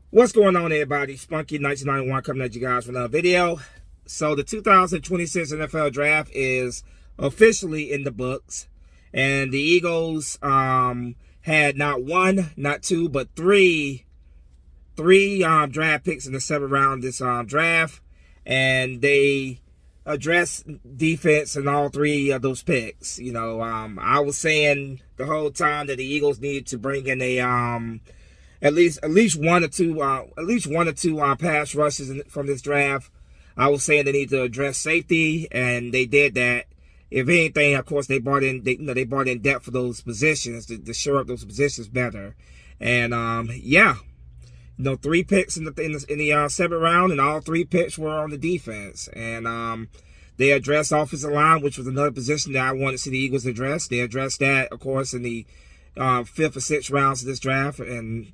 What's going on, everybody? Spunky 1991 coming at you guys with another video. So the 2026 NFL Draft is officially in the books, and the Eagles had not one, not two, but three draft picks in the seventh round of this draft, and they addressed defense in all three of those picks. I was saying the whole time that the Eagles needed to bring in a at least one or two pass rushes from this draft. I was saying they need to address safety, and they did that. If anything, of course, they brought in depth for those positions to shore up those positions better. And three picks in the seventh round, and all three picks were on the defense. And they addressed offensive line, which was another position that I wanted to see the Eagles address. They addressed that, of course, in the fifth or sixth rounds of this draft. And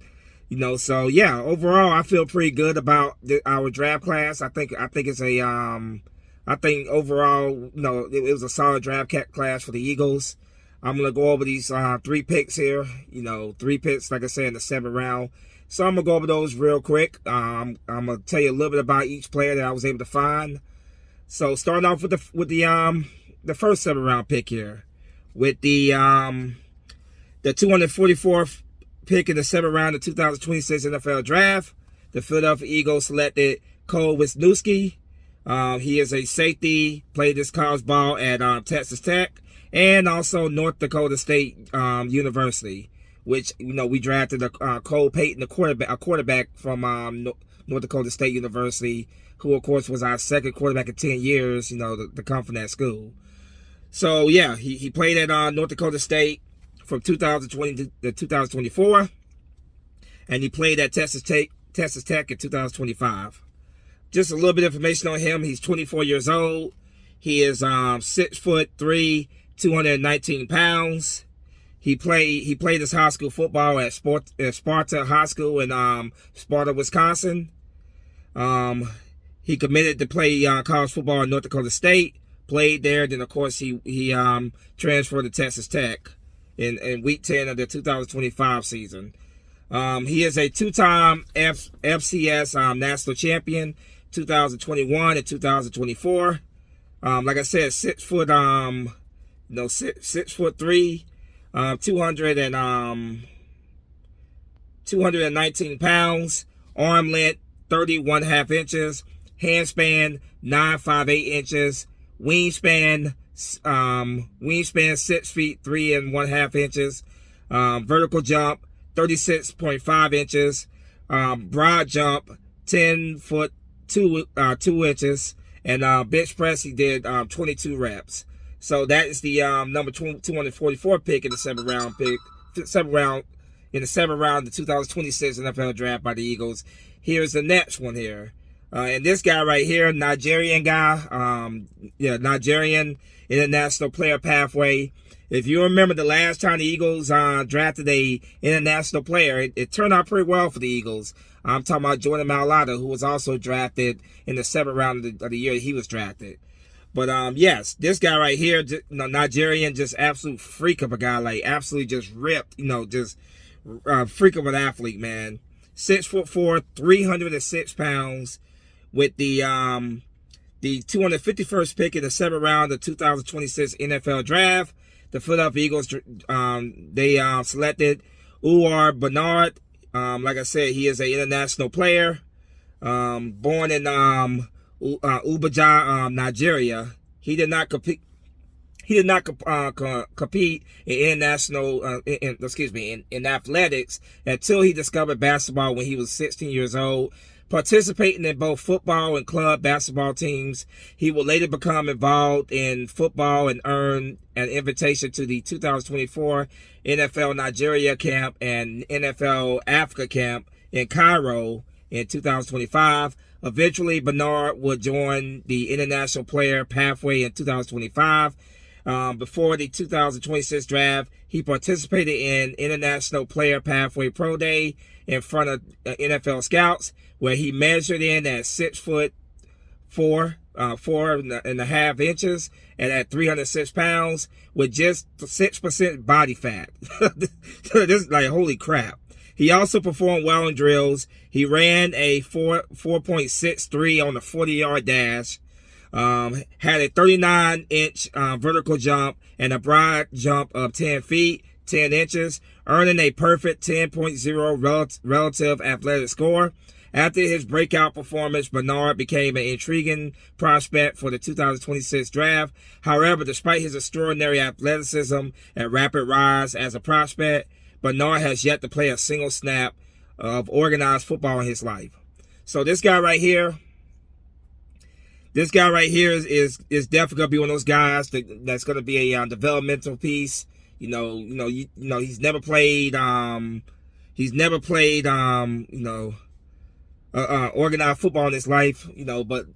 so yeah, overall, I feel pretty good about our draft class. I think it's I think overall, it was a solid draft class for the Eagles. I'm gonna go over these three picks here. Three picks, like I said, in the seventh round. So I'm gonna go over those real quick. I'm gonna tell you a little bit about each player that I was able to find. So starting off with the first seventh round pick here, with the 244th pick in the seventh round of the 2026 NFL Draft, the Philadelphia Eagles selected Cole Wisniewski. He is a safety, played this college ball at Texas Tech and also North Dakota State University, which we drafted Cole Payton, a quarterback from North Dakota State University, who of course was our second quarterback in 10 years. To come from that school. So yeah, he played at North Dakota State from 2020 to 2024, and he played at Texas Tech in 2025. Just a little bit of information on him. He's 24 years old. He is 6'3", 219 pounds. He played his high school football at Sparta High School in Sparta, Wisconsin. He committed to play college football in North Dakota State. Played there. Then of course he transferred to Texas Tech in week 10 of the 2025 season. He is a two-time FCS national champion, 2021 and 2024. Like I said, 6'3", 219 pounds, arm length 30.5 inches, hand span 9.58 inches, wingspan 6 feet 3.5 inches, vertical jump 36.5 inches, broad jump 10 foot 2 inches, and bench press he did 22 reps. So that is the number 244 pick in the seventh round in the seventh round of the 2026 NFL Draft by the Eagles. Here's the next one here. And this guy right here, Nigerian guy, Nigerian international player pathway. If you remember the last time the Eagles drafted a international player, it turned out pretty well for the Eagles. I'm talking about Jordan Mailata, who was also drafted in the seventh round of the year he was drafted. But yes, this guy right here, Nigerian, just absolute freak of a guy, like absolutely just ripped, just freak of an athlete, man. 6'4", 306 pounds. With the 251st pick in the seventh round of the 2026 NFL Draft, the Philadelphia Eagles they selected Uwar Bernard. Like I said, he is an international player, born in Abuja, Nigeria. He did not compete. He did not compete in international, in athletics until he discovered basketball when he was 16 years old. Participating in both football and club basketball teams, he will later become involved in football and earn an invitation to the 2024 NFL Nigeria camp and NFL Africa camp in Cairo in 2025. Eventually, Bernard would join the international player pathway in 2025. Before the 2026 draft, he participated in International Player Pathway Pro Day in front of NFL scouts, where he measured in at 6'4", 4.5 inches, and at 306 pounds with just 6% body fat. This is like, holy crap. He also performed well in drills. He ran a 4.63 on the 40-yard dash. Had a 39-inch vertical jump and a broad jump of 10 feet, 10 inches, earning a perfect 10.0 relative athletic score. After his breakout performance, Bernard became an intriguing prospect for the 2026 draft. However, despite his extraordinary athleticism and rapid rise as a prospect, Bernard has yet to play a single snap of organized football in his life. So this guy right here is definitely gonna be one of those guys that's gonna be a developmental piece. He's never played organized football in his life. But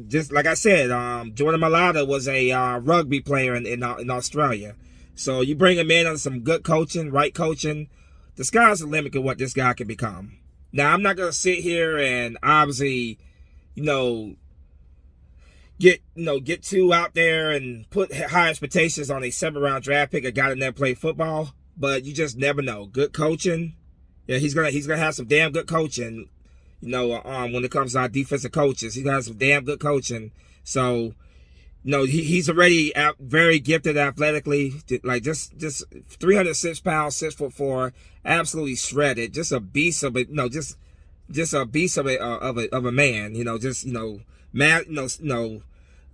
just like I said, Jordan Mailata was a rugby player in Australia. So you bring him in on some good coaching, right coaching, the sky's the limit of what this guy can become. Now, I'm not gonna sit here and obviously, get too out there and put high expectations on a 7th-round draft pick, a guy that never played football. But you just never know. Good coaching, yeah, he's gonna have some damn good coaching. When it comes to our defensive coaches, he's gonna have some damn good coaching. So, he's already very gifted athletically. Like just 306 pounds, 6'4", absolutely shredded. Just a beast of it. Just a beast of a man.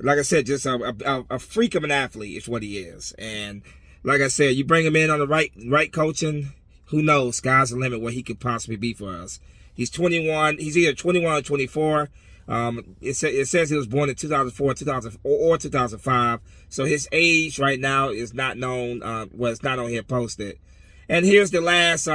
Like I said, just a freak of an athlete is what he is. And like I said, you bring him in on the right coaching, who knows? Sky's the limit what he could possibly be for us. He's 21. He's either 21 or 24. It says he was born in 2004, 2005. So his age right now is not known. It's not on here posted. And here's the last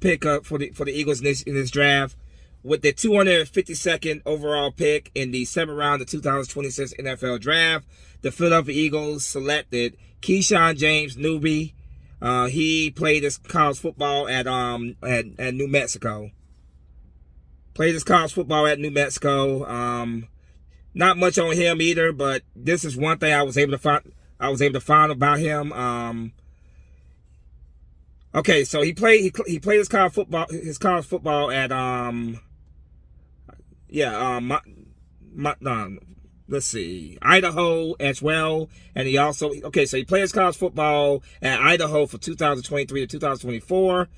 pickup for the Eagles in this draft. With the 252nd overall pick in the 7th round of the 2026 NFL Draft, the Philadelphia Eagles selected Keyshawn James Newby. He played his college football at New Mexico. Not much on him either, but this is one thing I was able to find about him. Okay, so he played his college football at let's see, Idaho as well. And he also, so he played his college football at Idaho for 2023 to 2024.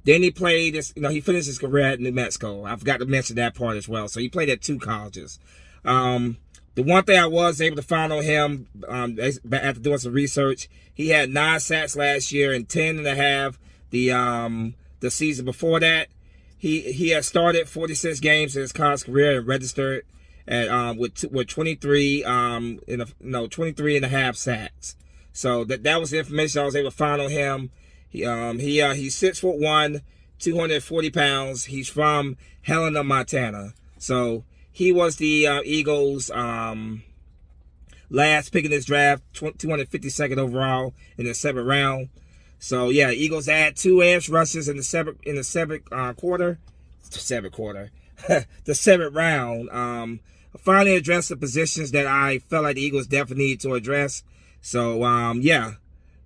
Then he played he finished his career at New Mexico. I forgot to mention that part as well. So he played at 2 colleges. The one thing I was able to find on him, after doing some research, he had 9 sacks last year and 10.5 the season before that. He has started 46 games in his college career and registered at with 23 23.5 sacks. So that was the information I was able to find on him. He's 6'1", 240 pounds. He's from Helena, Montana. So he was the Eagles' last pick in this draft, 252nd overall in the 7th round. So yeah, Eagles add 2 edge rushers in the seventh round. Finally addressed the positions that I felt like the Eagles definitely need to address. So yeah,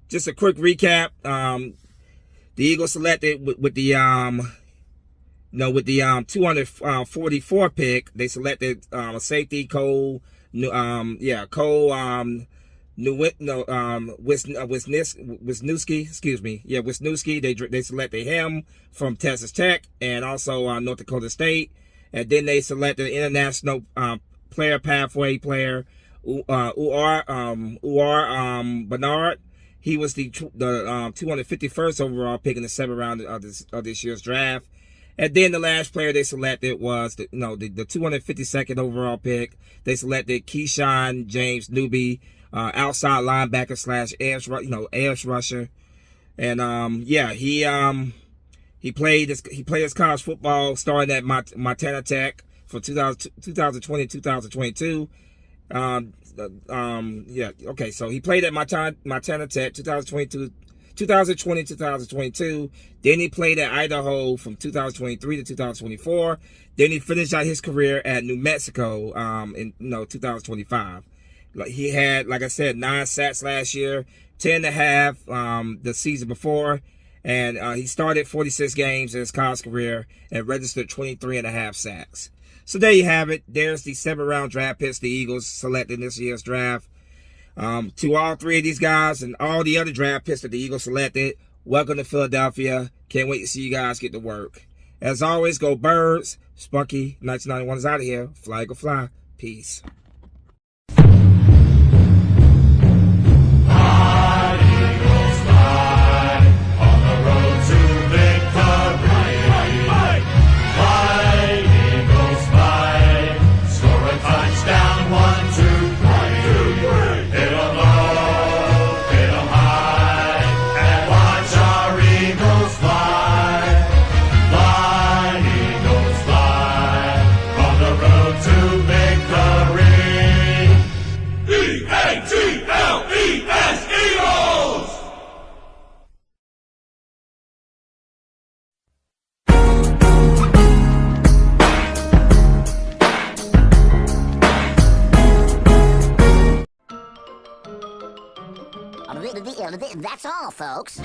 just a quick recap. The Eagles selected with the 244 pick, they selected a safety Wisniewski. They selected him from Texas Tech and also North Dakota State. And then they selected an international player pathway player, Uar Bernard. He was the 251st overall pick in the 7th round of this year's draft. And then the last player they selected was the 252nd overall pick. They selected Keyshawn James Newby, outside linebacker / edge rusher. And he played his college football starting at Montana Tech for 2020 2022. So he played at Montana Tech 2020 2022. Then he played at Idaho from 2023 to 2024. Then he finished out his career at New Mexico in 2025. He had, like I said, 9 sacks last year, 10.5 the season before. And he started 46 games in his college career and registered 23.5 sacks. So there you have it. There's the 7th-round draft picks the Eagles selected in this year's draft. To all 3 of these guys and all the other draft picks that the Eagles selected, welcome to Philadelphia. Can't wait to see you guys get to work. As always, go Birds. Spunky 1991 is out of here. Fly, go fly. Peace. That's all, folks.